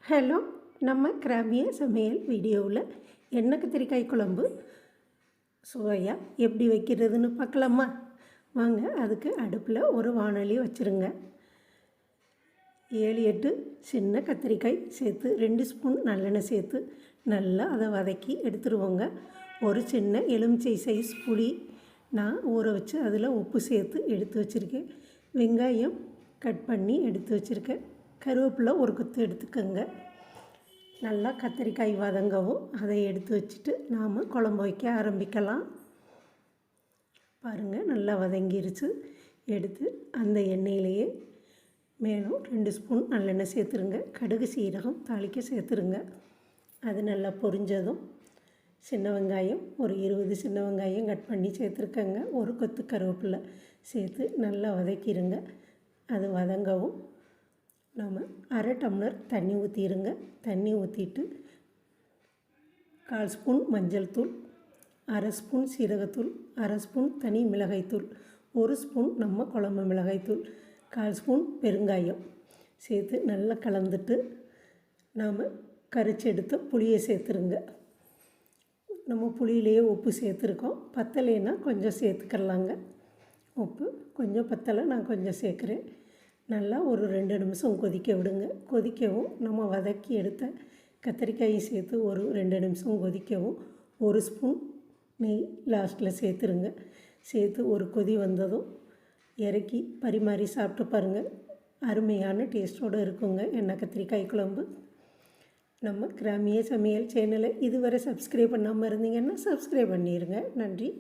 Hello, நம்ம கிராமிய சமையல் வீடியோவில் எண்ணெய் கத்திரிக்காய் குழம்பு சுவையாக எப்படி வைக்கிறதுன்னு பார்க்கலாமா? வாங்க. அதுக்கு அடுப்பில் ஒரு வாணலி வச்சுருங்க. 7-8 சின்ன கத்திரிக்காய் சேர்த்து 2 ஸ்பூன் நல்லெண்ணெய் சேர்த்து நல்லா அதை வதக்கி எடுத்துருவோங்க. ஒரு சின்ன எலுமிச்சை சைஸ் புளி நான் ஊற வச்சு அதில் உப்பு சேர்த்து எடுத்து வச்சுருக்கேன். வெங்காயம் கட் பண்ணி எடுத்து வச்சுருக்கேன். கருவேப்பிலை ஒரு கொத்து எடுத்துக்கோங்க. நல்லா கத்திரிக்காய் வதங்கவும் அதை எடுத்து வச்சுட்டு நாம் குழம்பு வைக்க ஆரம்பிக்கலாம். பாருங்கள், நல்லா வதங்கிருச்சு. எடுத்து அந்த எண்ணெயிலேயே மேலும் 2 ஸ்பூன் நல்லெண்ணெய் சேர்த்துருங்க. கடுகு சீரகம் தாளிக்க சேர்த்துருங்க. அது நல்லா பொரிஞ்சதும் சின்ன வெங்காயம் ஒரு 20 சின்ன வெங்காயம் கட் பண்ணி சேர்த்துருக்கங்க. ஒரு கொத்து கருவேப்பிலை சேர்த்து நல்லா வதக்கிடுங்க. அது வதங்கவும் நாம் 1/2 டம்ளர் தண்ணி ஊற்றிடுங்க. தண்ணி ஊற்றிட்டு 1/4 ஸ்பூன் மஞ்சள் தூள், 1/2 ஸ்பூன் சீரகத்தூள், 1/2 ஸ்பூன் தனி மிளகாய்த்தூள், 1 ஸ்பூன் நம்ம குழம்பு மிளகாய்த்தூள், 1/4 ஸ்பூன் பெருங்காயம் சேர்த்து நல்லா கலந்துட்டு நாம் கரைச்சி எடுத்த புளியை சேர்த்துருங்க. நம்ம புளியிலேயே உப்பு சேர்த்துருக்கோம். பத்தலைன்னா கொஞ்சம் சேர்த்துக்கலாங்க. உப்பு கொஞ்சம் பத்தலை, நான் கொஞ்சம் சேர்க்குறேன். நல்லா ஒரு 2 நிமிஷம் கொதிக்க விடுங்க. கொதிக்கவும் நம்ம வதக்கி எடுத்த கத்திரிக்காயும் சேர்த்து ஒரு 2 நிமிஷம் கொதிக்கவும் 1 ஸ்பூன் நெய் லாஸ்ட்டில் சேர்த்துருங்க. சேர்த்து ஒரு கொதி வந்ததும் இறக்கி பரிமாறி சாப்பிட்டு பாருங்கள். அருமையான டேஸ்ட்டோடு இருக்குங்க எண்ணெய் கத்திரிக்காய் குழம்பு. நம்ம கிராமிய சமையல் சேனலை இதுவரை சப்ஸ்கிரைப் பண்ணாமல் இருந்தீங்கன்னா சப்ஸ்கிரைப் பண்ணிடுங்க. நன்றி.